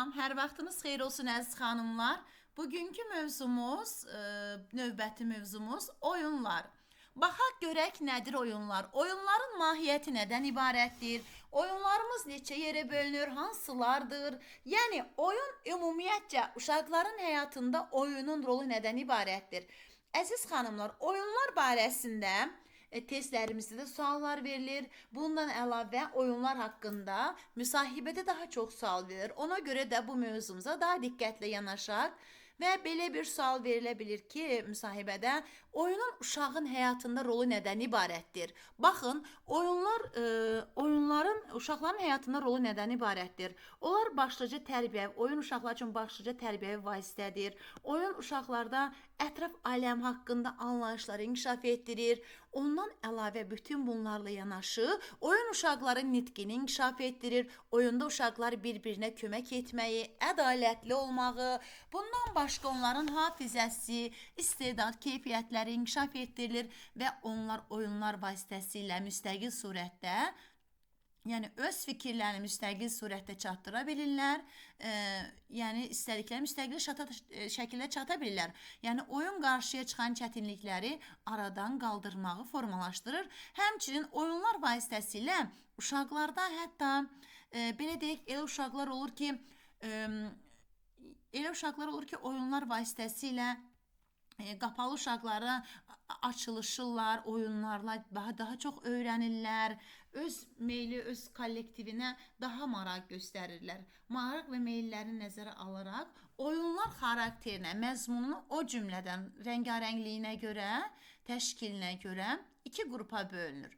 Salam, hər vaxtınız xeyir olsun əziz xanımlar. Bugünkü mövzumuz, növbəti mövzumuz oyunlar. Baxaq görək nədir oyunlar? Oyunların mahiyyəti nədən ibarətdir? Oyunlarımız neçə yerə bölünür, hansılardır? Yəni oyun ümumiyyətcə uşaqların həyatında oyunun rolu nədən ibarətdir? Əziz xanımlar, oyunlar barəsində testlərimizdə də suallar verilir. Bundan əlavə oyunlar haqqında müsahibədə daha çox sual verilir. Ona görə də bu mövzumuza daha diqqətlə yanaşaq və belə bir sual verilə bilir ki, müsahibədə oyunun uşağın həyatında rolu nədən ibarətdir? Baxın, oyunların uşaqların həyatında rolu nədən ibarətdir? Onlar başlıca tərbiyəvi, oyun uşaqlar üçün başlıca tərbiyəvi vasitədir. Oyun uşaqlarda ətraf aləm haqqında anlayışları inkişaf etdirir. Ondan əlavə bütün bunlarla yanaşı, oyun uşaqların nitqini inkişaf etdirir. Oyunda uşaqlar bir-birinə kömək etməyi, ədalətli olmağı, bundan başqa onların hafizəsi, istedad, keyfiyyətləri inkişaf etdirilir və onlar oyunlar vasitəsilə müstəqil surətdə, yəni öz fikirlərini müstəqil surətdə çatdıra bilirlər. Yəni istədikləri müstəqil şəkildə çata bilirlər. Yəni oyun qarşıya çıxan çətinlikləri aradan qaldırmağı formalaşdırır. Həmçinin oyunlar vasitəsilə uşaqlarda hətta belə deyək, elə uşaqlar olur ki, oyunlar vasitəsilə qapalı uşaqlara açılışırlar, oyunlarla daha çox öyrənirlər, öz meyli, öz kollektivinə daha maraq göstərirlər. Maraq və meyllərini nəzərə alaraq oyunlar xarakterinə, məzmununa, o cümlədən rəngarəngliyinə görə, təşkilinə görə iki qrupa bölünür.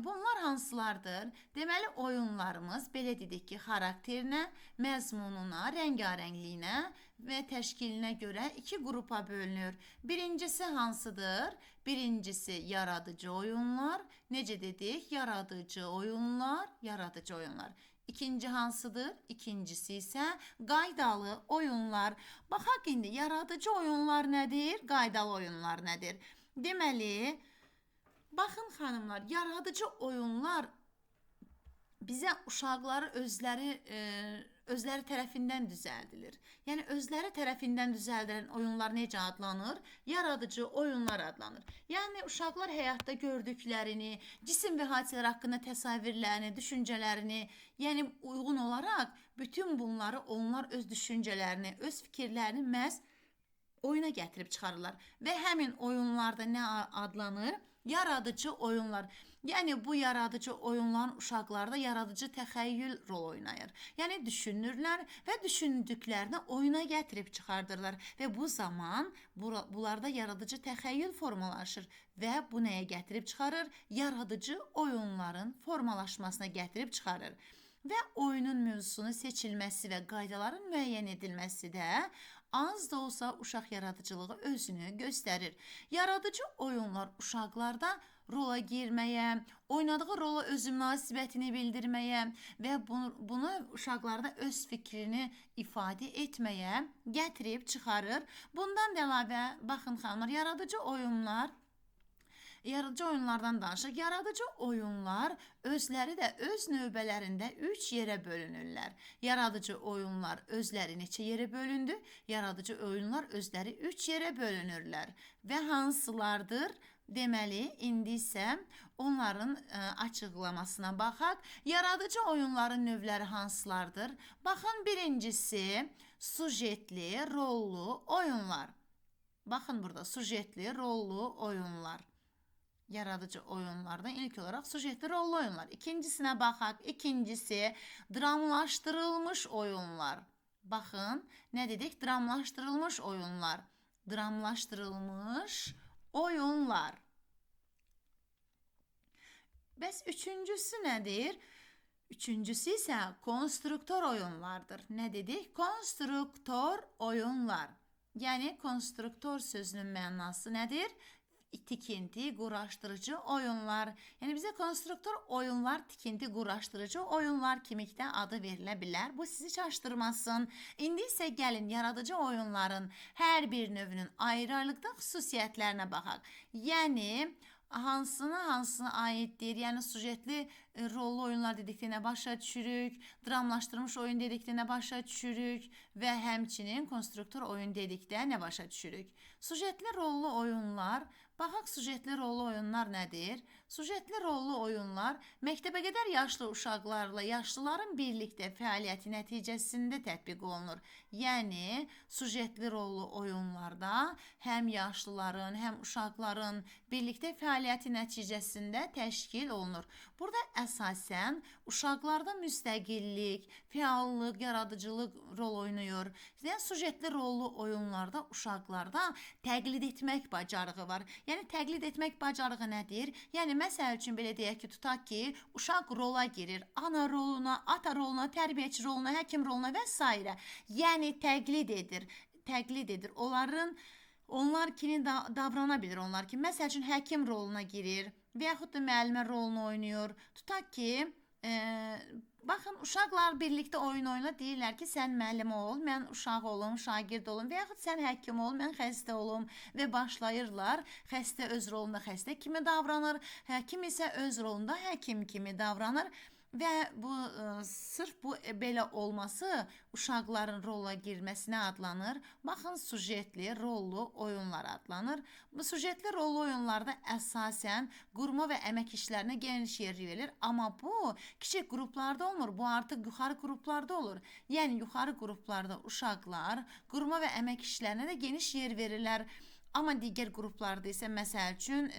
Bunlar hansılardır? Deməli, oyunlarımız belə dedik ki, xarakterinə, məzmununa, rəngarəngliyinə və təşkilinə görə iki qrupa bölünür. Birincisi hansıdır? Birincisi yaradıcı oyunlar. Necə dedik? Yaradıcı oyunlar. İkinci hansıdır? İkincisi isə qaydalı oyunlar. Baxaq indi, yaradıcı oyunlar nədir? Qaydalı oyunlar nədir? Deməli, baxın xanımlar, yaradıcı oyunlar bizə uşaqları özləri tərəfindən düzəldilir. Yəni özləri tərəfindən düzəldilən oyunlar necə adlanır? Yaradıcı oyunlar adlanır. Yəni uşaqlar həyatda gördüklərini, cisim və hadisələr haqqında təsəvvürlərini, düşüncələrini, yəni uyğun olaraq bütün bunları onlar öz düşüncələrini, öz fikirlərini məhz oyuna gətirib çıxarırlar. Və həmin oyunlarda nə adlanır? Yaradıcı oyunlar. Yəni bu yaradıcı oyunların uşaqlarda yaradıcı təxəyyül rol oynayır. Yəni düşünürlər və düşündüklərini oyuna gətirib çıxardırlar və bu zaman bunlarda yaradıcı təxəyyül formalaşır və bu nəyə gətirib çıxarır? Yaradıcı oyunların formalaşmasına gətirib çıxarır. Və oyunun mövzusunu seçilməsi və qaydaların müəyyən edilməsi də az da olsa uşaq yaradıcılığı özünü göstərir. Yaradıcı oyunlar uşaqlarda rola girməyə, oynadığı rola öz münasibətini bildirməyə və bunu uşaqlarda öz fikrini ifadə etməyə gətirib çıxarır. Bundan da əlavə, baxın xanımlar, yaradıcı oyunlardan danışıq. Yaradıcı oyunlar özləri də öz növbələrində 3 yerə bölünürlər. Yaradıcı oyunlar özləri neçə yerə bölündü? Yaradıcı oyunlar özləri 3 yerə bölünürlər. Və hansılardır? Deməli, indi isə onların açıqlamasına baxaq. Yaradıcı oyunların növləri hansılardır? Baxın, birincisi sujetli, rollu oyunlar. Baxın burada sujetli, rollu oyunlar. Yaradıcı oyunlardan ilk olarak sujetli rollu oyunlar. İkincisine baxaq. İkincisi dramlaşdırılmış oyunlar. Baxın, nə dedik? Dramlaşdırılmış oyunlar. Dramlaşdırılmış oyunlar. Bəs üçüncüsü nədir? Üçüncüsü isə konstruktor oyunlardır. Nə dedik? Konstruktor oyunlar. Yəni konstruktor sözünün mənası nədir? Tikinti, quraşdırıcı oyunlar. Yəni bizə konstruktor oyunlar, tikinti, quraşdırıcı oyunlar kimi də adı verilə bilər. Bu sizi çaşdırmasın. İndi isə gəlin yaradıcı oyunların hər bir növünün ayrı-ayrılıqda xüsusiyyətlərinə baxaq. Yəni hansına aiddir? Yəni sujetli rollu oyunlar dedikdə nə başa düşürük? Dramlaşdırılmış oyun dedikdə nə başa düşürük? Və həmçinin konstruktor oyun dedikdə nə başa düşürük? Sujetli rollu oyunlar, baxaq sujetli rollu oyunlar nədir? Sujetli rollu oyunlar məktəbə qədər yaşlı uşaqlarla yaşlıların birlikdə fəaliyyəti nəticəsində tətbiq olunur. Yəni sujetli rollu oyunlarda həm yaşlıların, həm uşaqların birlikdə fəaliyyəti nəticəsində təşkil olunur. Burada əsasən uşaqlarda müstəqillik, fəallıq, yaradıcılıq rol oynayır. Yəni sujetli rollu oyunlarda uşaqlarda təqlid etmək bacarığı var. Yəni təqlid etmək bacarığı nədir? Yəni məsəl üçün belə deyək ki, tutaq ki, uşaq rola girir. Ana roluna, ata roluna, tərbiyəçi roluna, həkim roluna və s. Yəni təqlid edir. Onlar kimi davrana bilir onlar ki, məsəl üçün həkim roluna girir və yaxud da müəllimə rolunu oynayır. Tutaq ki, baxın, uşaqlar birlikdə oyun oynayır, deyirlər ki, sən müəllim ol, mən uşaq olum, şagird olum və yaxud sən həkim ol, mən xəstə olum və başlayırlar. Xəstə öz rolunda xəstə kimi davranır, həkim isə öz rolunda həkim kimi davranır. Və sırf bu belə olması uşaqların rola girməsinə adlanır. Baxın, sujetli rollu oyunlar adlanır. Bu sujetli rollu oyunlarda əsasən qurma və əmək işlərinə geniş yer verilir. Amma bu kiçik qruplarda olmur, bu artıq yuxarı qruplarda olur. Yəni yuxarı qruplarda uşaqlar qurma və əmək işlərinə də geniş yer verirlər. Amma digər qruplarda isə məsəl üçün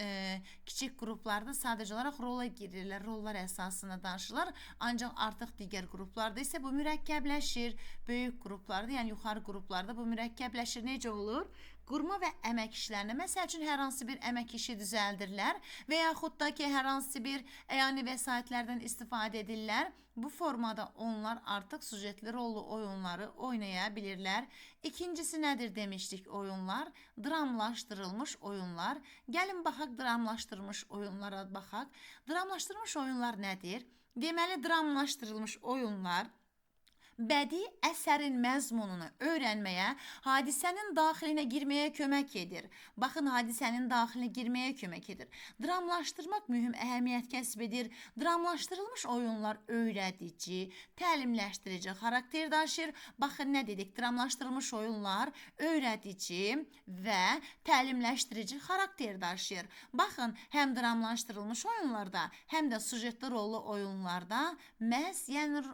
kiçik qruplarda sadəcə olaraq rola girirlər, rollar əsasında danışırlar. Ancaq artıq digər qruplarda isə bu mürəkkəbləşir. Böyük qruplarda, yəni yuxarı qruplarda bu mürəkkəbləşir. Necə olur? Qurma və əmək işlərinə, məsəl üçün hər hansı bir əmək işi düzəldirlər və yaxud da ki, hər hansı bir əyani vəsaitlərdən istifadə edirlər. Bu formada onlar artıq sujetli rollu oyunları oynaya bilirlər. İkincisi nədir demişdik oyunlar? Dramlaşdırılmış oyunlar. Gəlin baxaq dramlaşdırılmış oyunlara baxaq. Dramlaşdırılmış oyunlar nədir? Deməli, dramlaşdırılmış oyunlar bədii əsərin məzmununu öyrənməyə, hadisənin daxilinə girməyə kömək edir. Baxın, hadisənin daxilinə girməyə kömək edir. Dramlaşdırmaq mühüm əhəmiyyət kəsb edir. Dramlaşdırılmış oyunlar öyrədici, təlimləşdirici xarakter daşıyır. Baxın, nə dedik? Dramlaşdırılmış oyunlar öyrədici və təlimləşdirici xarakter daşıyır. Baxın, həm dramlaşdırılmış oyunlarda, həm də sujetli rollu oyunlarda məhz, yəni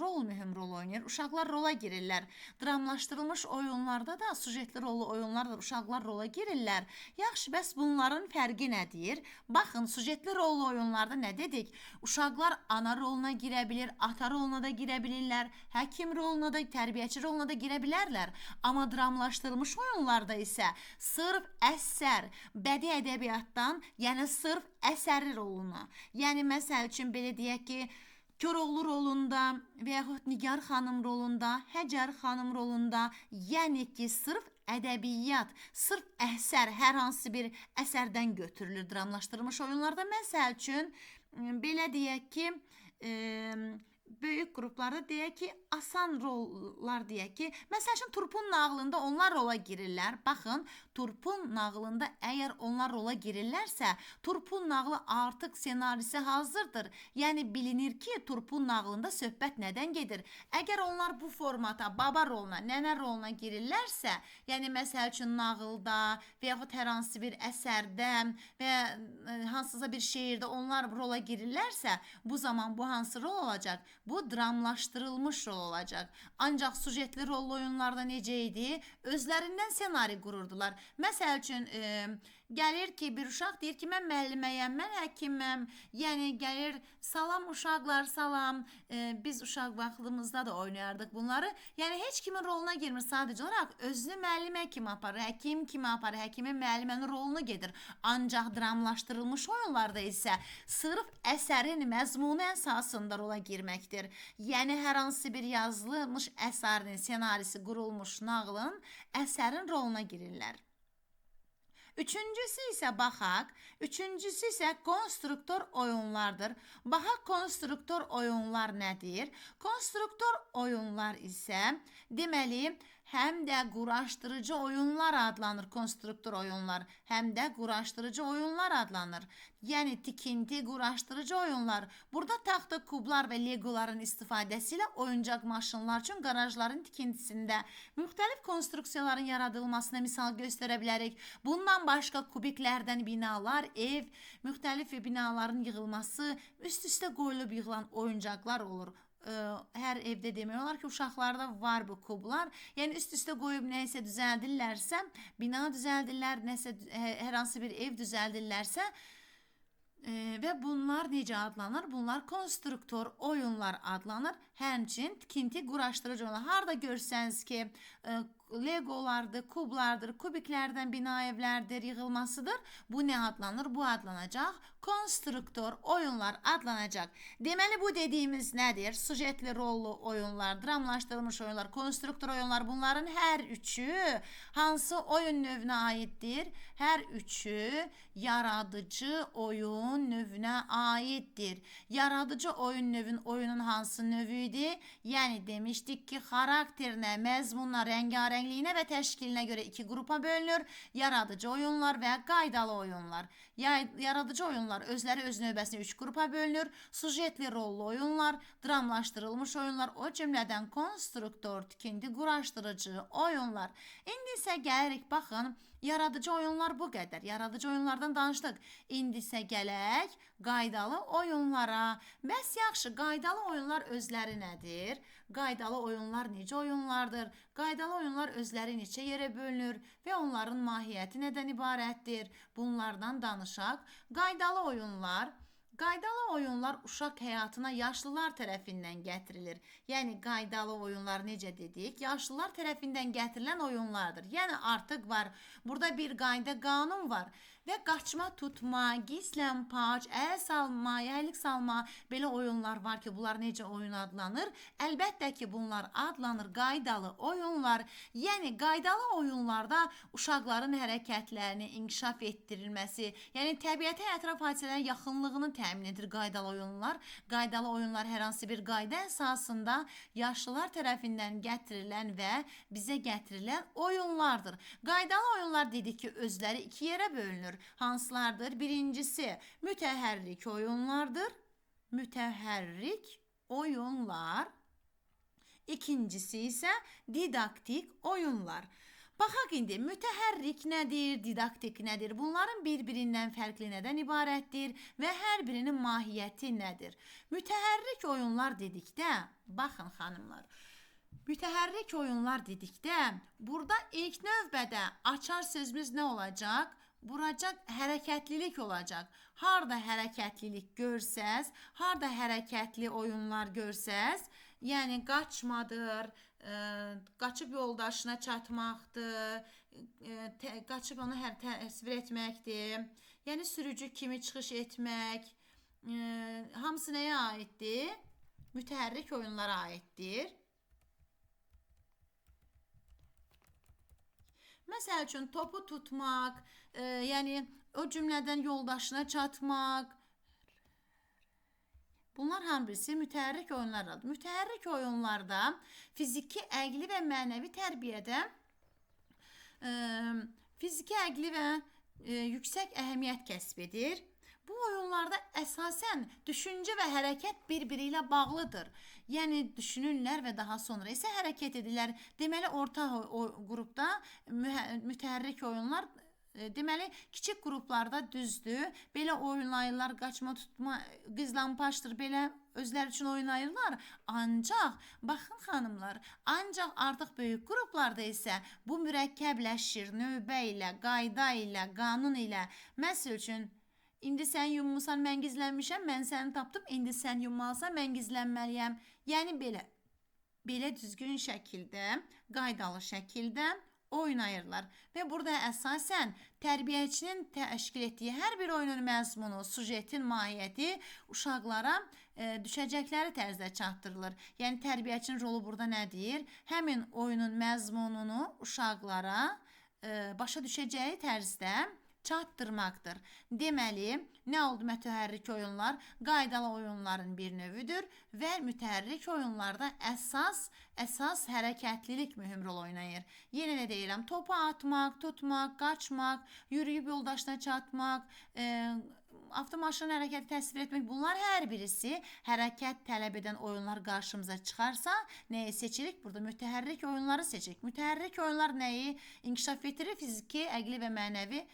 rol mühüm rol oynayır. Uşaqlar rola girirlər. Dramlaşdırılmış oyunlarda da, sujetli rollu oyunlarda uşaqlar rola girirlər. Yaxşı, bəs bunların fərqi nədir? Baxın, sujetli rollu oyunlarda nə dedik? Uşaqlar ana roluna girə bilir, ata roluna da girə bilirlər, həkim roluna da, tərbiyəçi roluna da girə bilərlər. Amma dramlaşdırılmış oyunlarda isə sırf əsər, bədii ədəbiyyatdan, yəni sırf əsəri roluna. Yəni, məsəl üçün, belə deyək ki, Koroğlu rolunda və yaxud Nigar xanım rolunda, Həcər xanım rolunda, yəni ki, sırf ədəbiyyat, sırf əsər, hər hansı bir əsərdən götürülür dramlaşdırılmış oyunlarda. Məsəl üçün, belə deyək ki, böyük qruplarda deyək ki, asan rollar deyək ki, məsəl üçün Turpun nağlında onlar rola girirlər. Baxın, Turpun nağlında əgər onlar rola girirlərsə, Turpun nağlı artıq senarisi hazırdır. Yəni bilinir ki, Turpun nağlında söhbət nədən gedir? Əgər onlar bu formata, baba roluna, nənə roluna girirlərsə, yəni məsəl üçün nağılda və yaxud hər hansı bir əsərdə və hansısa bir şeirdə onlar rola girirlərsə, bu zaman bu hansı rol olacaq? Bu dramlaşdırılmış rol olacaq. Ancaq sujetli rollu oyunlarda necə idi? Özlərindən senari qururdular. Məsəl üçün, gəlir ki, bir uşaq deyir ki, mən müəlliməyəm, mən həkiməm. Yəni, gəlir, salam uşaqlar, salam. Biz uşaq vaxtımızda da oynayardıq bunları. Yəni, heç kimin roluna girmir. Sadəcə olaraq özünü müəllimə kimi aparır, həkim kimi aparır, həkimin müəllimənin rolunu gedir. Ancaq dramlaşdırılmış oyunlarda isə sırf əsərin məzmunu əsasında rola girməkdir. Yəni, hər hansı bir yazılmış əsərin senarisi qurulmuş nağılın əsərin roluna girirlər. Üçüncüsü isə baxaq, üçüncüsü isə konstruktor oyunlardır. Baxaq, konstruktor oyunlar nədir? Konstruktor oyunlar isə deməli, həm də quraşdırıcı oyunlar adlanır, konstruktor oyunlar, həm də quraşdırıcı oyunlar adlanır. Yəni tikinti, quraşdırıcı oyunlar. Burada taxta, kublar və legoların istifadəsi ilə oyuncaq maşınlar üçün qarajların tikintisində müxtəlif konstruksiyaların yaradılmasına misal göstərə bilərik. Bundan başqa kubiklərdən binalar, ev, müxtəlif binaların yığılması, üst-üstə qoyulub yığılan oyuncaqlar olur. Hər evdə demək olar ki, uşaqlarda var bu kublar. Yəni üst-üstə qoyub nəyisə düzəldirlərsə, bina düzəldirlər, nəsə hər hansı bir ev düzəldirlərsə və bunlar necə adlanır? Bunlar konstruktor oyunlar adlanır. Həmçinin tikinti, quraşdırıcı oyunlar. Harda görsəniz ki, legolardır, kublardır, kubiklərdən bina evlərdir, yığılmasıdır. Bu nə adlanır? Bu adlanacaq konstruktor oyunlar adlanacaq. Deməli bu dediyimiz nədir? Sujetli rollu oyunlar, dramlaşdırılmış oyunlar, konstruktor oyunlar, bunların hər üçü hansı oyun növünə aiddir? Hər üçü yaradıcı oyun növünə aiddir. Yaradıcı oyun oyunun hansı növüdür? Yəni demişdik ki, xarakterinə, məzmununa, rəngarəngliyinə və təşkilinə görə iki qrupa bölünür. Yaradıcı oyunlar və qaydalı oyunlar. Yaradıcı oyunlar özləri öz növbəsində 3 qrupa bölünür. Sujetli rollu oyunlar, dramlaşdırılmış oyunlar, o cümlədən konstruktor, tikinti, quraşdırıcı oyunlar. İndi isə gəlirik, baxın, yaradıcı oyunlar bu qədər. Yaradıcı oyunlardan danışdıq. İndi isə gələk qaydalı oyunlara. Bəs yaxşı, qaydalı oyunlar özləri nədir? Qaydalı oyunlar necə oyunlardır? Qaydalı oyunlar özləri neçə yerə bölünür və onların mahiyyəti nədən ibarətdir? Bunlardan danışaq. Qaydalı oyunlar uşaq həyatına yaşlılar tərəfindən gətirilir. Yəni qaydalı oyunlar necə dedik? Yaşlılar tərəfindən gətirilən oyunlardır. Yəni artıq var. Burada bir qayda, qanun var. Və qaçma, tutma, gizlənpac, əl salma, yaylık salma, belə oyunlar var ki, bunlar necə oyun adlanır? Əlbəttə ki, bunlar adlanır qaydalı oyunlar. Yəni qaydalı oyunlarda uşaqların hərəkətlərini inkişaf etdirilməsi, yəni təbiətə, ətraf hadisələrin yaxınlığını təmin edir qaydalı oyunlar. Qaydalı oyunlar hər hansı bir qayda əsasında yaşlılar tərəfindən gətirilən və bizə gətirilən oyunlardır. Qaydalı oyunlar dedik ki, özləri iki yerə bölünür. Hansılardır? Birincisi mütəhərrik oyunlardır. Mütəhərrik oyunlar. İkincisi isə didaktik oyunlar. Baxaq indi mütəhərrik nədir, didaktik nədir? Bunların bir-birindən fərqli nədən ibarətdir və hər birinin mahiyyəti nədir? Mütəhərrik oyunlar dedikdə, baxın xanımlar, mütəhərrik oyunlar dedikdə, burada ilk növbədə açar sözümüz nə olacaq? Burada hərəkətlilik olacaq. Harda hərəkətlilik görsəz, harda hərəkətli oyunlar görsəz, yəni qaçmadır, qaçıb yoldaşına çatmaqdır, qaçıb onu təsvir etməkdir, yəni sürücü kimi çıxış etmək, hamısı nəyə aiddir? Mütəhərrik oyunlara aiddir. Məsəl üçün topu tutmaq, yəni o cümlədən yoldaşına çatmaq. Bunlar hamısı mütəhərrik oyunlardır. Mütəhərrik oyunlarda fiziki, əqli və mənəvi tərbiyədə fiziki, əqli və yüksək əhəmiyyət kəsb edir. Bu oyunlarda əsasən düşüncə və hərəkət bir-biri ilə bağlıdır. Yəni düşünürlər və daha sonra isə hərəkət edirlər. Deməli orta qrupda mütəhərrik oyunlar, deməli kiçik qruplarda düzdür. Belə oynayırlar, qaçma, tutma, qızlampaçdır, belə özləri üçün oynayırlar. Ancaq baxın xanımlar, ancaq artıq böyük qruplarda isə bu mürəkkəbləşir növbə ilə, qayda ilə, qanun ilə. Məsəl üçün İndi sən yummusan, mən gizlənmişəm, mən səni tapdım, indi sən yummalısan, mən gizlənməliyəm. Yəni belə düzgün şəkildə, qaydalı şəkildə oynayırlar. Və burada əsasən tərbiyəçinin təşkil etdiyi hər bir oyunun məzmunu, sujetin mahiyyəti uşaqlara düşəcəkləri tərzdə çatdırılır. Yəni tərbiyəçinin rolu burada nədir? Həmin oyunun məzmununu uşaqlara başa düşəcəyi tərzdə çatdırmaqdır. Deməli, nə oldu mütəhərrik oyunlar? Qaydalı oyunların bir növüdür və mütəhərrik oyunlarda əsas hərəkətlilik mühüm rol oynayır. Yenə də deyirəm, topu atmaq, tutmaq, qaçmaq, yürüyüb yoldaşına çatmaq, avtomaşının hərəkəti təsvir etmək, bunlar hər birisi hərəkət tələb edən oyunlar qarşımıza çıxarsa, nəyi seçirik? Burada mütəhərrik oyunları seçirik. Mütəhərrik oyunlar nəyi inkişaf etdirir? Fiziki, əqli və mənəvi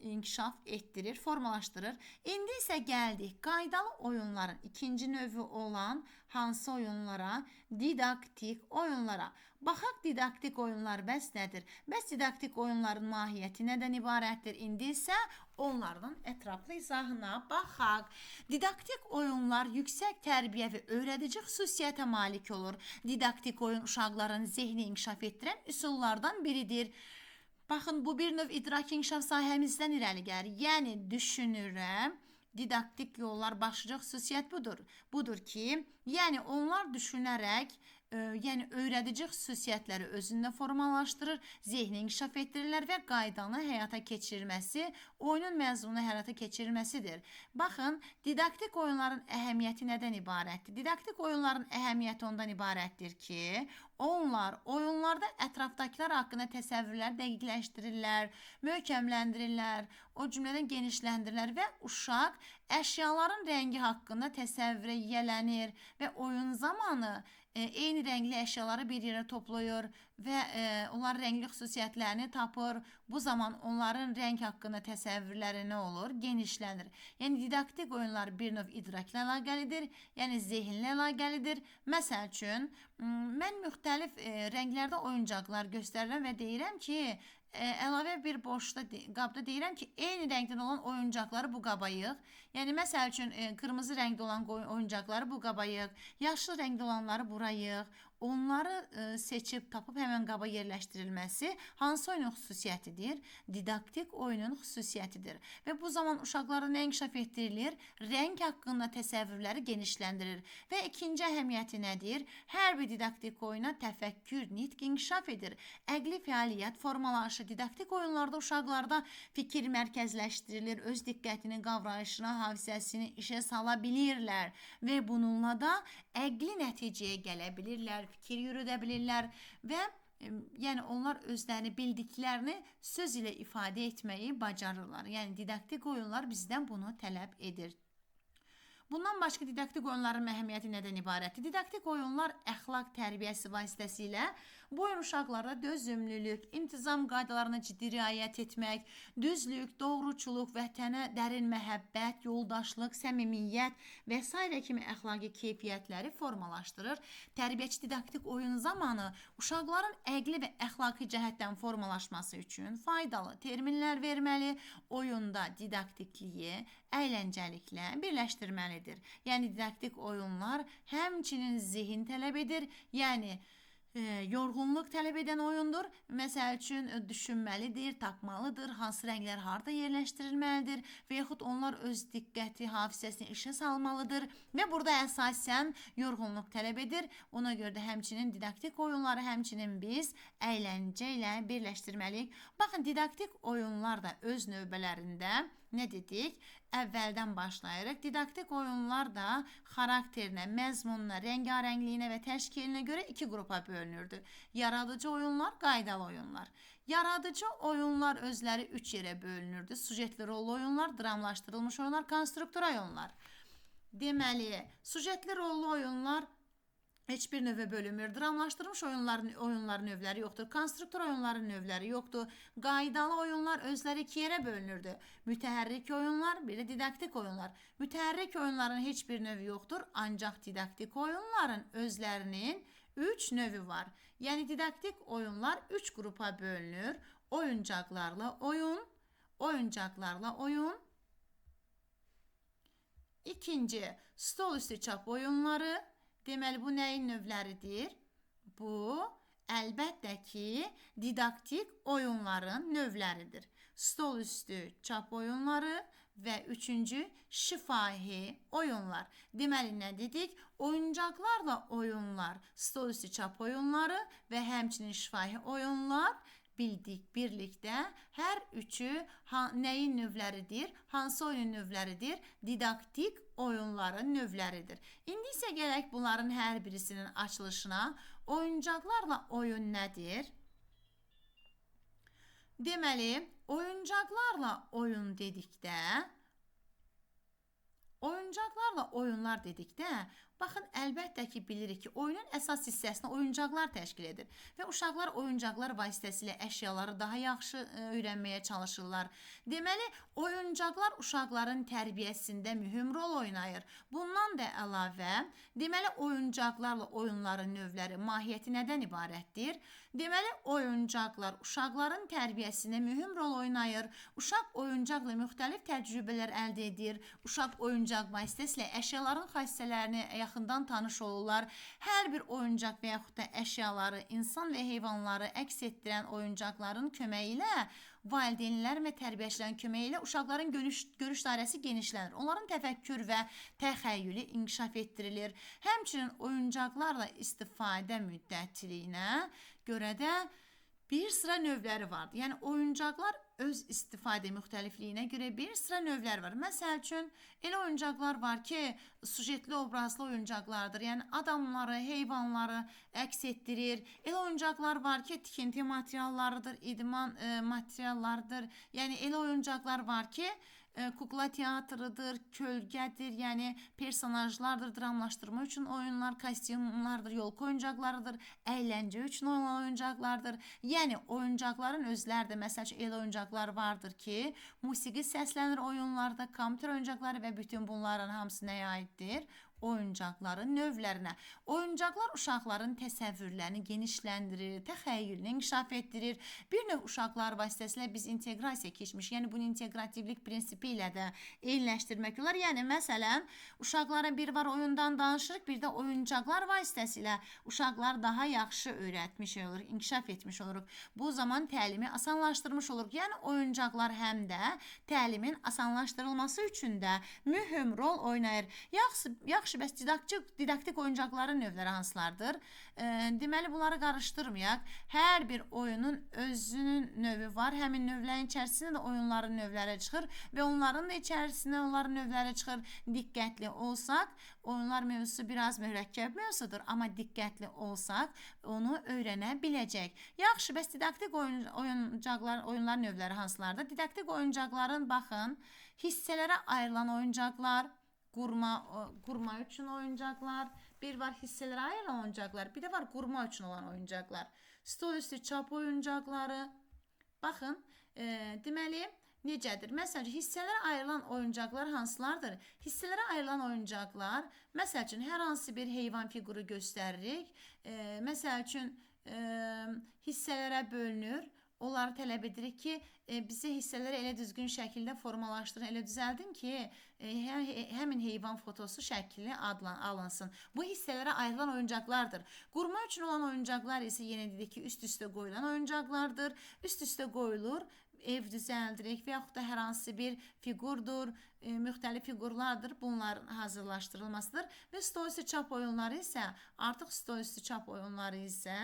inkişaf etdirir, formalaşdırır. İndi isə gəldik qaydalı oyunların ikinci növü olan hansı oyunlara? Didaktik oyunlara. Baxaq didaktik oyunlar bəs nədir? Bəs didaktik oyunların mahiyyəti nədən ibarətdir? İndi isə onlardan ətraflı izahına baxaq. Didaktik oyunlar yüksək tərbiyəvi öyrədici xüsusiyyətə malik olur. Didaktik oyun uşaqların zehni inkişaf etdirən üsullardan biridir. Baxın, bu bir növ idrak inkişaf sahəmizdən irəli gəlir. Yəni, düşünürəm, didaktik yollar başlıca xüsusiyyət budur. Budur ki, yəni onlar düşünərək, yəni öyrədici xüsusiyyətləri özündə formalaşdırır, zehni inkişaf etdirirlər və qaydanı həyata keçirilməsi, oyunun məzmununu həyata keçirilməsidir. Baxın, didaktik oyunların əhəmiyyəti nədən ibarətdir? Didaktik oyunların əhəmiyyəti ondan ibarətdir ki, onlar oyunlarda ətrafdakılar haqqında təsəvvürlər dəqiqləşdirirlər, möhkəmləndirirlər, o cümlədən genişləndirirlər və uşaq əşyaların rəngi haqqında təsəvvürə yiyələnir və oyun zamanı eyni rəngli əşyaları bir yerə toplayır və onlar rəngli xüsusiyyətlərini tapır. Bu zaman onların rəng haqqında təsəvvürləri nə olur? Genişlənir. Yəni, didaktik oyunlar bir növ idrakla əlaqəlidir, yəni zehinlə əlaqəlidir. Məsəl üçün, mən müxtəlif rənglərdə oyuncaqlar göstərirəm və deyirəm ki, əlavə bir boşda qabda deyirəm ki, eyni rəngdən olan oyuncaqları bu qaba yığ. Yəni, məsəl üçün, qırmızı rəngdə olan oyuncaqları bu qaba yığ, yaşlı rəngdə olanları bura yığ. Onları seçib, tapıb həmən qaba yerləşdirilməsi hansı oyunun xüsusiyyətidir? Didaktik oyunun xüsusiyyətidir. Və bu zaman uşaqlara nə inkişaf etdirilir? Rəng haqqında təsəvvürləri genişləndirir. Və ikinci əhəmiyyəti nədir? Hər bir didaktik oyuna təfəkkür, nitq inkişaf edir. Əqli fəaliyyət formalaşır. Didaktik oyunlarda uşaqlarda fikir mərkəzləşdirilir, öz diqqətini, qavrayışını, hafizəsini işə sala bilirlər və bununla da əqli nəticəyə gələ bilirlər, fikir yürüdə bilirlər və yəni onlar özlərini bildiklərini söz ilə ifadə etməyi bacarırlar. Yəni didaktik oyunlar bizdən bunu tələb edir. Bundan başqa didaktik oyunların əhəmiyyəti nədən ibarətdir? Didaktik oyunlar əxlaq tərbiyəsi vasitəsilə bu oyun uşaqlarda dözümlülük, intizam qaydalarına ciddi riayət etmək, düzlük, doğruçuluq, vətənə dərin məhəbbət, yoldaşlıq, səmimiyyət və s. kimi əxlaqi keyfiyyətləri formalaşdırır. Tərbiyəçi didaktik oyun zamanı uşaqların əqli və əxlaqi cəhətdən formalaşması üçün faydalı terminlər verməli, oyunda didaktikliyi əyləncəliklə birləşdirməlidir. Yəni didaktik oyunlar həmçinin zihin tələb edir, yəni yorğunluq tələb edən oyundur. Məsəl üçün düşünməlidir, tapmalıdır, hansı rənglər harda yerləşdirilməlidir və yaxud onlar öz diqqəti, hafizəsini işə salmalıdır və burada əsasən yorğunluq tələb edir. Ona görə də həmçinin didaktik oyunları həmçinin biz əyləncə ilə birləşdirməliyik. Baxın, didaktik oyunlar da öz növbələrində nə dedik? Əvvəldən başlayırıq. Didaktik oyunlar da xarakterinə, məzmununa, rəngarəngliyinə və təşkilinə görə iki qrupa bölünürdü. Yaradıcı oyunlar, qaydalı oyunlar. Yaradıcı oyunlar özləri 3 yerə bölünürdü. Sujetli rollu oyunlar, dramlaşdırılmış oyunlar, konstruktor oyunlar. Deməli, sujetli rollu oyunlar heç bir növə bölünmür. Dramlaşdırılmış oyunların növləri yoxdur. Konstruktor oyunların növləri yoxdur. Qaydalı oyunlar özləri 2 yerə bölünürdü. Mütəhərrik oyunlar, bir də didaktik oyunlar. Mütəhərrik oyunların heç bir növü yoxdur. Ancaq didaktik oyunların özlərinin 3 növü var. Yəni didaktik oyunlar 3 qrupa bölünür. Oyuncaqlarla oyun, oyuncaqlarla oyun. İkinci, stol üstü çap oyunları. Deməli, bu nəyin növləridir? Bu, əlbəttə ki, didaktik oyunların növləridir. Stol üstü çap oyunları və üçüncü, şifahi oyunlar. Deməli, nə dedik? Oyuncaqlarla oyunlar, stol üstü çap oyunları və həmçinin şifahi oyunlar bildik birlikdə. Hər üçü nəyin növləridir? Hansı oyunun növləridir? Didaktik oyunların növləridir. İndi isə gələk bunların hər birisinin açılışına. Oyuncaqlarla oyun nədir? Deməli, oyuncaqlarla oyun dedikdə, oyunlar dedikdə, baxın, əlbəttə ki, bilirik ki, oyunun əsas hissəsini oyuncaqlar təşkil edir və uşaqlar oyuncaqlar vasitəsilə əşyaları daha yaxşı öyrənməyə çalışırlar. Deməli, oyuncaqlar uşaqların tərbiyəsində mühüm rol oynayır. Bundan da əlavə, deməli, oyuncaqlarla oyunların növləri, mahiyyəti nədən ibarətdir? Deməli, oyuncaqlar uşaqların tərbiyəsində mühüm rol oynayır. Uşaq oyuncaqla müxtəlif təcrübələr əldə edir. Uşaq oyuncaq vasitəsilə əşyaların xassələrini yaxından tanış olurlar. Hər bir oyuncaq və yaxud da əşyaları, insan və heyvanları əks etdirən oyuncaqların köməyi ilə, valideynlər və tərbiyəçilərin köməyi ilə uşaqların görüş dairəsi genişlənir. Onların təfəkkür və təxəyyülü inkişaf etdirilir. Həmçinin oyuncaqlarla istifadə müddətliyinə görə də bir sıra növləri vardır. Yəni, oyuncaqlar öz istifadə müxtəlifliyinə görə bir sıra növlər var. Məsəl üçün, elə oyuncaqlar var ki, sujetli, obrazlı oyuncaqlardır. Yəni, adamları, heyvanları əks etdirir. Elə oyuncaqlar var ki, tikinti materiallarıdır, idman materiallarıdır. Yəni, elə oyuncaqlar var ki, kukla teatrıdır, kölgədir, yəni personajlardır, dramlaşdırma üçün oyunlar, kostyumlardır, yolku oyuncaqlarıdır, əyləncə üçün oynanan oyuncaqlardır. Yəni oyuncaqların özləri də, məsəl üçün, elə oyuncaqlar vardır ki, musiqi səslənir oyunlarda, kompüter oyuncaqları və bütün bunların hamısı nəyə aiddir? Oyuncaqların növlərinə. Oyuncaqlar uşaqların təsəvvürlərini genişləndirir, təxəyyülünü inkişaf etdirir. Bir növ uşaqlar vasitəsilə biz inteqrasiya keçmiş, yəni bunu inteqrativlik prinsipi ilə də eyniləşdirmək olar. Yəni, məsələn, uşaqlara bir var oyundan danışırıq, bir də oyuncaqlar vasitəsilə uşaqlar daha yaxşı öyrətmiş olur, inkişaf etmiş oluruq. Bu zaman təlimi asanlaşdırmış oluruq. Yəni, oyuncaqlar həm də təlimin asanlaşdırılması üçün də mühüm rol oynayır. Yaxşı, bəs didaktik oyuncaqların növləri hansılardır? Deməli, bunları qarışdırmayaq. Hər bir oyunun özünün növü var. Həmin növlərin içərisində də oyunların növləri çıxır və onların da içərisində onların növləri çıxır. Diqqətli olsaq, oyunlar mövzusu biraz mürəkkəb mövzudur, amma diqqətli olsaq, onu öyrənə biləcək. Yaxşı, bəs didaktik oyunlar növləri hansılardır? Didaktik oyuncaqların, baxın, hissələrə ayrılan oyuncaqlar, qurma üçün oyuncaqlar, bir var hissələrə ayrılan oyuncaqlar, bir də var qurma üçün olan oyuncaqlar. Stol üstü çap oyuncaqları. Baxın, deməli, necədir? Məsəl üçün, hissələrə ayrılan oyuncaqlar hansılardır? Hissələrə ayrılan oyuncaqlar, məsəl üçün, hər hansı bir heyvan fiquru göstəririk. Məsəl üçün, hissələrə bölünür. Onları tələb edirik ki, bizə hissələri elə düzgün şəkildə formalaşdırın, elə düzəldin ki, həmin heyvan fotosu şəkli alınsın. Bu hissələrə ayrılan oyuncaqlardır. Qurma üçün olan oyuncaqlar isə yenə dedik ki, üst-üstə qoyulan oyuncaqlardır. Üst-üstə qoyulur, ev düzəldirik və yaxud da hər hansı bir fiqurdur, müxtəlif fiqurlardır, bunların hazırlaşdırılmasıdır. Və stol üstü çap oyunları isə, artıq stol üstü çap oyunları isə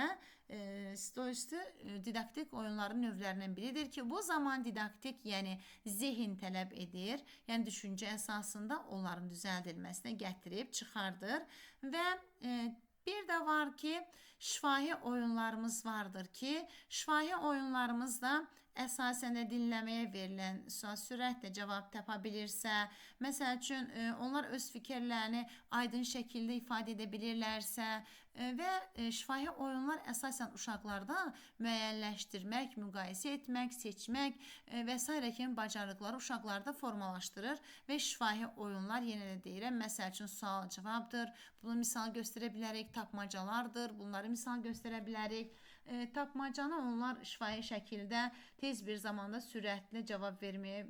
stol üstü didaktik oyunların növlərindən biridir ki, bu zaman didaktik, yəni zehin tələb edir, yəni düşüncə əsasında onların düzəldilməsinə gətirib çıxardır və bir də var ki, şifahi oyunlarımız vardır ki, şifahi oyunlarımız da əsasən də dinləməyə verilən sual sürətlə cavab tapa bilirsə, məsəl üçün, onlar öz fikirlərini aydın şəkildə ifadə edə bilirlərsə və şifahi oyunlar əsasən uşaqlarda müəyyənləşdirmək, müqayisə etmək, seçmək və s. kimi bacarıqları uşaqlarda formalaşdırır və şifahi oyunlar, yenə də deyirəm, məsəl üçün sual-cavabdır, bunu misal göstərə bilərik, tapmacalardır, bunları misal göstərə bilərik. Tapmacanı onlar şifahi şəkildə tez bir zamanda sürətli cavab verməyə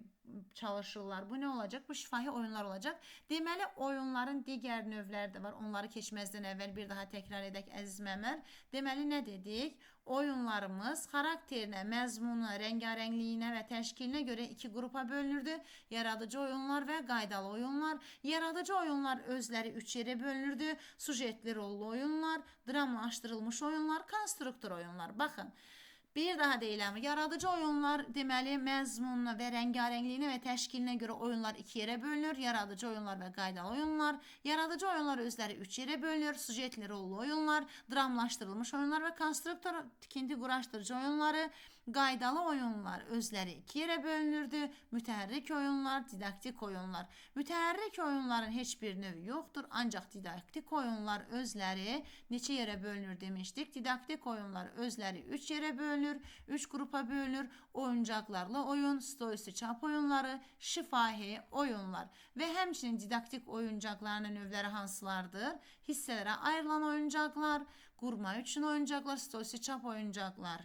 çalışırlar. Bu nə olacaq? Bu şifahi oyunlar olacaq. Deməli, oyunların digər növləri də var. Onları keçməzdən əvvəl bir daha təkrar edək, əziz müəllimlər. Deməli, nə dedik? Oyunlarımız xarakterinə, məzmununa, rəngarəngliyinə və təşkilinə görə iki qrupa bölünürdü. Yaradıcı oyunlar və qaydalı oyunlar. Yaradıcı oyunlar özləri 3 yerə bölünürdü. Sujetli rollu oyunlar, dramlaşdırılmış oyunlar, konstruktor oyunlar. Baxın, Bir daha deyiləm, yaradıcı oyunlar deməli məzmununa və rəngarəngliyinə və təşkilinə görə oyunlar 2 yerə bölünür. Yaradıcı oyunlar və qaydalı oyunlar. Yaradıcı oyunlar özləri 3 yerə bölünür. Sujetli rollu oyunlar, dramlaşdırılmış oyunlar və konstruktor tikinti quraşdırıcı oyunları. Qaydalı oyunlar özləri 2 yerə bölünürdü. Mütəhərrik oyunlar, didaktik oyunlar. Mütəhərrik oyunların heç bir növü yoxdur, ancaq didaktik oyunlar özləri neçə yerə bölünür demişdik. Didaktik oyunlar özləri 3 yerə bölünür, 3 qrupa bölünür. Oyuncaqlarla oyun, stol üstü çap oyunları, şifahi oyunlar və həmçinin didaktik oyuncaqların növləri hansılardır? Hissələrə ayrılan oyuncaqlar, qurma üçün oyuncaqlar, stol üstü çap oyuncaqlar.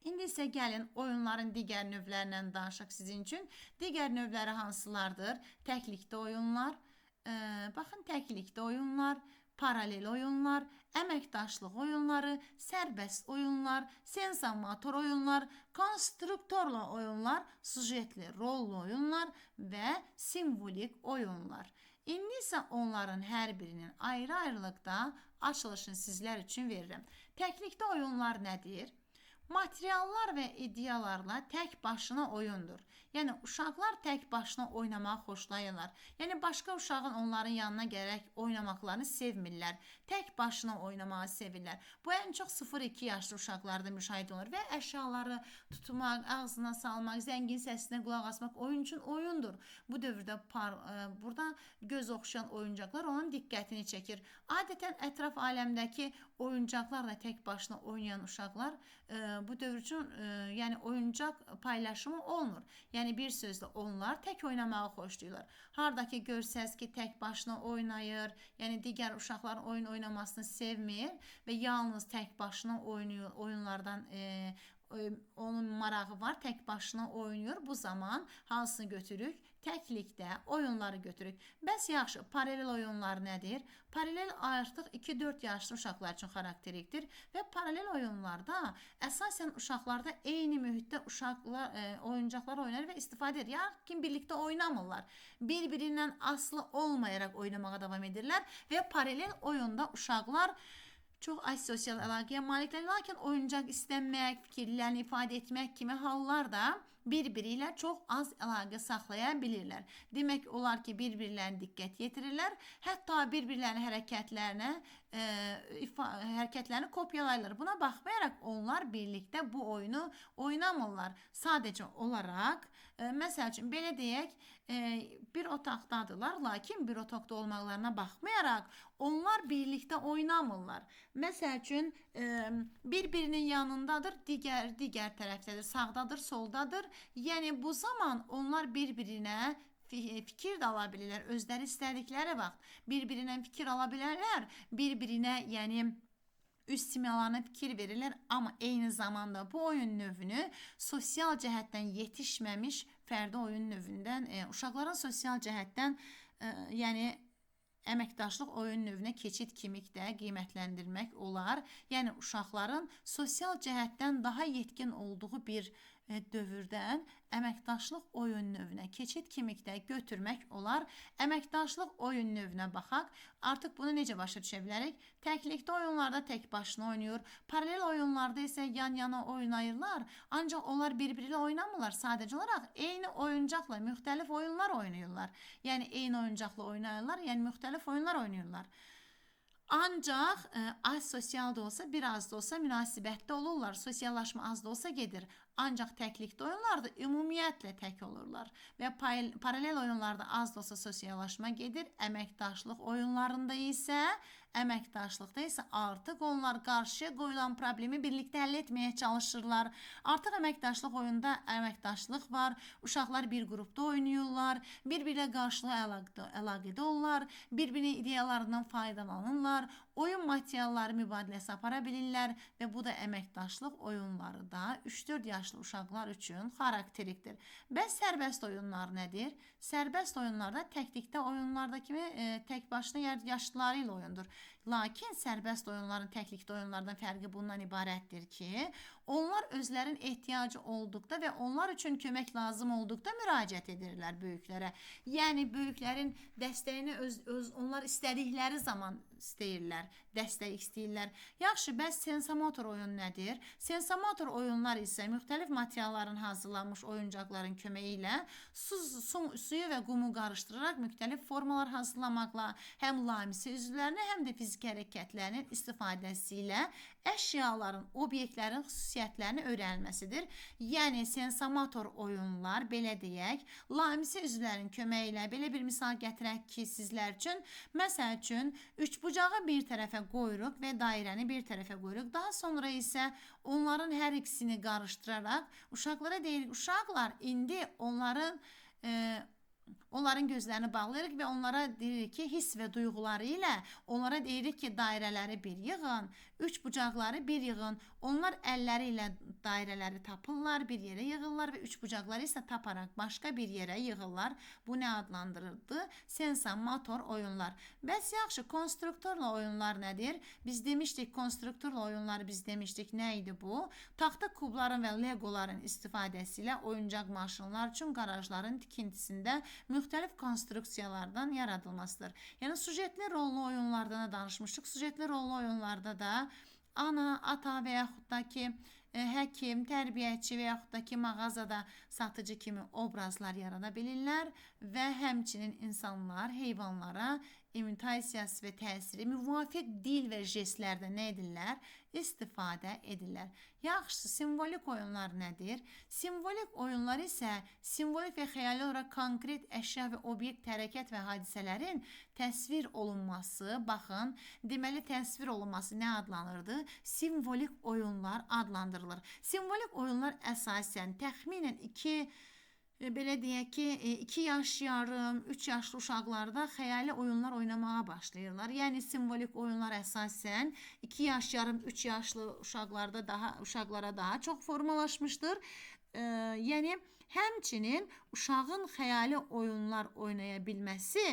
İndi isə gəlin oyunların digər növlərindən danışaq sizin üçün. Digər növləri hansılardır? Təklikdə oyunlar, baxın təklikdə oyunlar, paralel oyunlar, əməkdaşlıq oyunları, sərbəst oyunlar, sensomotor oyunlar, konstruktorla oyunlar, sujetli rollu oyunlar və simvolik oyunlar. İndi isə onların hər birinin ayrı-ayrılıqda açılışını sizlər üçün verirəm. Təklikdə oyunlar nədir? Materiallar və ideyalarla tək başına oyundur. Yəni uşaqlar tək başına oynamağı xoşlayırlar. Yəni başqa uşağın onların yanına gələrək oynamaqlarını sevmirlər. Tək başına oynamağı sevirlər. Bu ən çox 0-2 yaşlı uşaqlarda müşahidə olunur və əşyaları tutmaq, ağzına salmaq, zəngin səsinə qulaq asmaq oyun üçün oyundur. Bu dövrdə burada göz oxşayan oyuncaqlar onun diqqətini çəkir. Adətən ətraf aləmdəki oyuncaqlarla tək başına oynayan uşaqlar bu dövr üçün yəni oyuncaq paylaşımı olmur. Yəni bir sözlə onlar tək oynamağı xoşlayırlar. Hardakı görsəz ki, tək başına oynayır, yəni digər uşaqların oyun oynamasını sevmir və yalnız tək başına oynayır, oyunlardan onun marağı var, tək başına oynayır. Bu zaman hansını götürük? Təklikdə oyunları götürük. Bəs yaxşı, paralel oyunlar nədir? Paralel artıq 2-4 yaşlı uşaqlar üçün xarakterikdir və paralel oyunlarda əsasən uşaqlarda eyni mühitdə oyuncaqlar oynayır və istifadə edir. Lakin birlikdə oynamırlar. Bir-birindən asılı olmayaraq oynamağa davam edirlər və paralel oyunda uşaqlar çox asosial əlaqəyə maliklər, lakin oyuncaq istənmək, fikirlərini ifadə etmək kimi hallarda bir-biri ilə çox az əlaqə saxlaya bilirlər. Demək olar ki, bir-birlərinə diqqət yetirirlər, hətta bir-birlərinin hərəkətlərini kopyalayırlar. Buna baxmayaraq onlar birlikdə bu oyunu oynamırlar. Sadəcə olaraq, məsəl üçün belə deyək, bir otaqdadırlar, lakin bir otaqda olmaqlarına baxmayaraq onlar birlikdə oynamırlar. Məsəl üçün bir-birinin yanındadır, digər tərəfdədir, sağdadır, soldadır. Yəni bu zaman onlar bir-birinə fikir də ala bilirlər, özləri istədikləri vaxt bir-birindən fikir ala bilərlər, bir-birinə yəni üst simalarına fikir verirlər, amma eyni zamanda bu oyun növünü sosial cəhətdən yetişməmiş fərdi oyun növündən, uşaqların sosial cəhətdən yəni əməkdaşlıq oyun növünə keçid kimi də qiymətləndirmək olar. Yəni uşaqların sosial cəhətdən daha yetkin olduğu bir dövrdən əməkdaşlıq oyun növünə keçid kimi də götürmək olar. Əməkdaşlıq oyun növünə baxaq. Artıq bunu necə başa düşə bilərik? Təklikdə oyunlarda tək başına oynayır. Paralel oyunlarda isə yan-yana oynayırlar. Ancaq onlar bir-biri ilə oynamırlar. Sadəcə olaraq eyni oyuncaqla müxtəlif oyunlar oynayırlar. Yəni eyni oyuncaqla oynayırlar, yəni müxtəlif oyunlar oynayırlar. Ancaq az sosial da olsa, biraz da olsa münasibətdə olurlar. Sosiallaşma az da olsa gedir. Ancaq təklikdə oyunlarda ümumiyyətlə tək olurlar və paralel oyunlarda az da olsa sosiallaşma gedir. Əməkdaşlıq oyunlarında isə artıq onlar qarşıya qoyulan problemi birlikdə həll etməyə çalışırlar. Artıq əməkdaşlıq oyunda əməkdaşlıq var. Uşaqlar bir qrupda oynayırlar, bir-birlə qarşılıqlı əlaqədə olurlar, bir-birinin ideyalarından faydalanırlar, oyun materialları mübadiləsi apara bilirlər və bu da əməkdaşlıq oyunları da 3-4 yaşlı uşaqlar üçün xarakterikdir. Bəs sərbəst oyunlar nədir? Sərbəst oyunlarda təklikdə oyunlarda kimi tək başına yaşlıları ilə oyundur. Lakin sərbəst oyunların təklikdə oyunlardan fərqi bundan ibarətdir ki, onlar özlərin ehtiyacı olduqda və onlar üçün kömək lazım olduqda müraciət edirlər böyüklərə. Yəni böyüklərin dəstəyini onlar istədikləri zaman istəyirlər, dəstək istəyirlər. Yaxşı, bəs sensomotor oyun nədir? Sensomotor oyunlar isə müxtəlif materialların hazırlanmış oyuncaqların köməyi ilə suyu və qumu qarışdıraraq müxtəlif formalar hazırlamaqla həm lamisi üzvlərini, həm də fiziki hərəkətlərinin istifadəsi ilə əşyaların, obyektlərin xüsusiyyətlərini öyrənilməsidir. Yəni sensomotor oyunlar, belə deyək, lamisi üzvlərin köməyi ilə belə bir misal gətirək ki, sizlər üçün, məsəl üçün, üçbucağı bir tərəfə qoyuruq və dairəni bir tərəfə qoyuruq. Daha sonra isə onların hər ikisini qarışdıraraq uşaqlara deyirik, uşaqlar, indi onların gözlərini bağlayırıq və onlara deyirik ki, hiss və duyğuları ilə onlara deyirik ki, dairələri bir yığın, üç bucaqları bir yığın. Onlar əlləri ilə dairələri tapırlar, bir yerə yığırlar və üç bucaqları isə taparaq başqa bir yerə yığırlar. Bu nə adlandırıldı? Sensomotor oyunlar. Bəs yaxşı, konstruktorla oyunlar nədir? Biz demişdik, konstruktorla oyunları biz demişdik, nə idi bu? Taxta kubların və legoların istifadəsi ilə oyuncaq maşınlar üçün qarajların tikintisində müxtəlif konstruksiyalardan yaradılmasıdır. Yəni sujetli rollu oyunlardan da danışmışdıq. Sujetli rollu oyunlarda da ana, ata və yaxud da ki həkim, tərbiyəçi və yaxud da ki mağazada satıcı kimi obrazlar yarada bilirlər və həmçinin insanlar heyvanlara imitasiyası və təsiri müvafiq dil və jestlərdə nə edirlər? İstifadə edirlər. Yaxşısı, simvolik oyunlar nədir? Simvolik oyunlar isə simvolik və xəyali olaraq konkret əşya və obyekt, hərəkət və hadisələrin təsvir olunması, baxın, deməli təsvir olunması nə adlanırdı? Simvolik oyunlar adlandırılır. Simvolik oyunlar əsasən təxminən belə deyək ki, 2 yaş yarım, 3 yaşlı uşaqlarda xəyali oyunlar oynamağa başlayırlar. Yəni simvolik oyunlar əsasən 2 yaş yarım, 3 yaşlı uşaqlara daha çox formalaşmışdır. Yəni həmçinin uşağın xəyali oyunlar oynaya bilməsi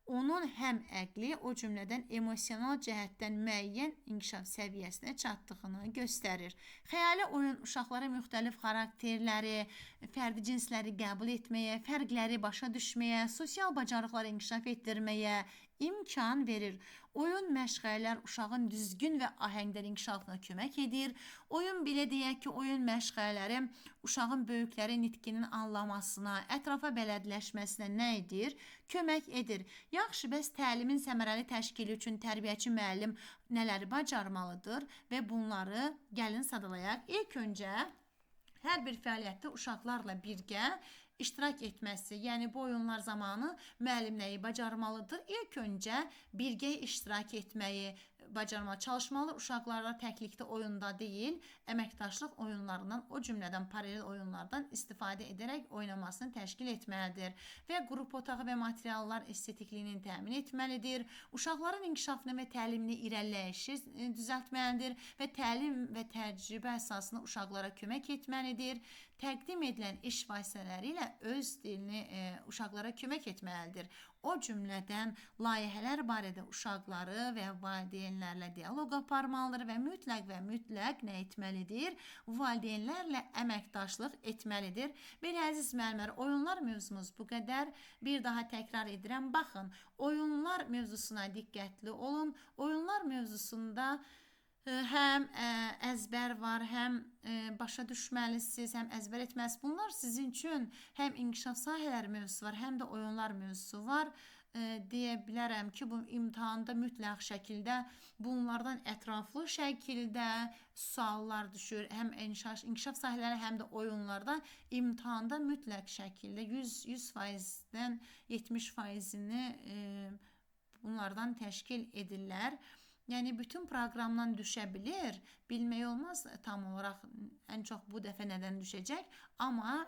onun həm əqli, o cümlədən emosional cəhətdən müəyyən inkişaf səviyyəsinə çatdığını göstərir. Xəyali oyun uşaqlara müxtəlif xarakterləri, fərdi cinsləri qəbul etməyə, fərqləri başa düşməyə, sosial bacarıqları inkişaf etdirməyə imkan verir. Oyun məşğələlər uşağın düzgün və ahəngdar inkişafına kömək edir. Oyun, belə deyək ki, oyun məşğələləri uşağın böyükləri nitqinin anlamasına, ətrafa bələdləşməsinə nə edir? Kömək edir. Yaxşı, bəs təlimin səmərəli təşkili üçün tərbiyəçi müəllim nələri bacarmalıdır və bunları gəlin sadalayaq. İlk öncə hər bir fəaliyyətdə uşaqlarla birgə iştirak etməsi, yəni bu oyunlar zamanı müəllim nəyi bacarmalıdır? İlk öncə birgə iştirak etməyi bacarmalı, çalışmalı. Uşaqlarla təklikdə oyunda deyil, əməkdaşlıq oyunlarından, o cümlədən paralel oyunlardan istifadə edərək oynamasını təşkil etməlidir və qrup otağı və materiallar estetikliyini təmin etməlidir. Uşaqların inkişafını və təlimini irəliləyişi düzəltməlidir və təlim və təcrübə əsasında uşaqlara kömək etməlidir. Təqdim edilən iş vasitələri ilə öz dilini uşaqlara kömək etməlidir. O cümlədən layihələr barədə uşaqları və valideynlərlə dialoq aparmalıdır və mütləq nə etməlidir? Valideynlərlə əməkdaşlıq etməlidir. Belə əziz müəllimlər, oyunlar mövzumuz bu qədər. Bir daha təkrar edirəm. Baxın, oyunlar mövzusuna diqqətli olun. Oyunlar mövzusunda həm əzbər var, həm başa düşməlisiniz, həm əzbər etməlisiniz. Bunlar sizin üçün həm inkişaf sahələri mövzusu var, həm də oyunlar mövzusu var. Deyə bilərəm ki, bu imtahanda mütləq şəkildə bunlardan ətraflı şəkildə suallar düşür. Həm inkişaf sahələri, həm də oyunlarda imtahanda mütləq şəkildə 100%-dən 70%-ni bunlardan təşkil edirlər. Yəni bütün proqramdan düşə bilir, bilmək olmaz tam olaraq ən çox bu dəfə nədən düşəcək, amma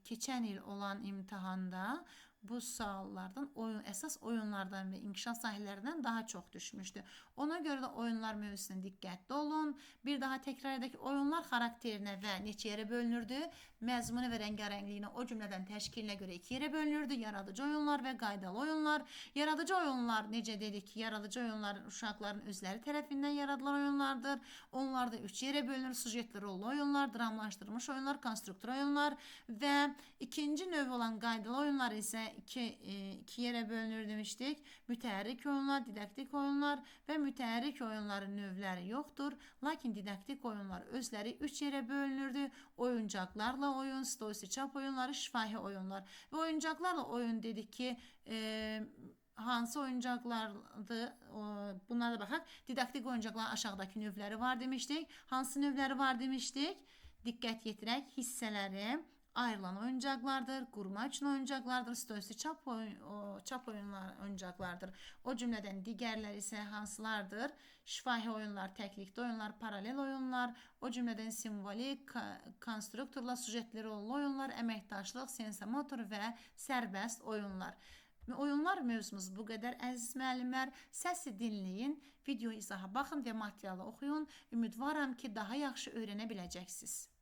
keçən il olan imtahanda bu suallardan əsas oyunlardan və inkişaf sahələrindən daha çox düşmüşdü. Ona görə də oyunlar mövzusuna diqqətli olun. Bir daha təkrar edək, oyunlar xarakterinə və neçə yerə bölünürdü? Məzmunu və rəngarəngliyinə, o cümlədən təşkilinə görə 2 yerə bölünürdü. Yaradıcı oyunlar və qaydalı oyunlar. Yaradıcı oyunlar, necə dedik ki, yaradıcı oyunlar uşaqların özləri tərəfindən yaradılan oyunlardır. Onlar da 3 yerə bölünür. Sujetli rollu oyunlar, dramlaşdırılmış oyunlar, konstruktor oyunlar və ikinci növ olan qaydalı oyunlar isə iki yerə bölünür demişdik. Mütəhərrik oyunlar, didaktik oyunlar və mütəhərrik oyunların növləri yoxdur. Lakin didaktik oyunlar özləri 3 yerə bölünürdü. Oyuncaqlarla oyun, stoisi çap oyunları, şifahi oyunlar. Və oyuncaqlarla oyun dedik ki, hansı oyuncaqlardır? Bunlara da baxaq. Didaktik oyuncaqların aşağıdakı növləri var demişdik. Hansı növləri var demişdik? Diqqət yetirək, hissələri ayrılan oyuncaqlardır, qurma üçün oyuncaqlardır, stoisi çap oyuncaqlardır. O cümlədən digərləri isə hansılardır? Şifahi oyunlar, təklikdə oyunlar, paralel oyunlar, o cümlədən simvolik, konstruktorla sujetli rollu oyunlar, əməkdaşlıq, sensomotor və sərbəst oyunlar. Oyunlar mövzumuz bu qədər əziz müəllimlər. Səsi dinləyin, video izaha baxın və materialı oxuyun. Ümidvaram ki, daha yaxşı öyrənə biləcəksiniz.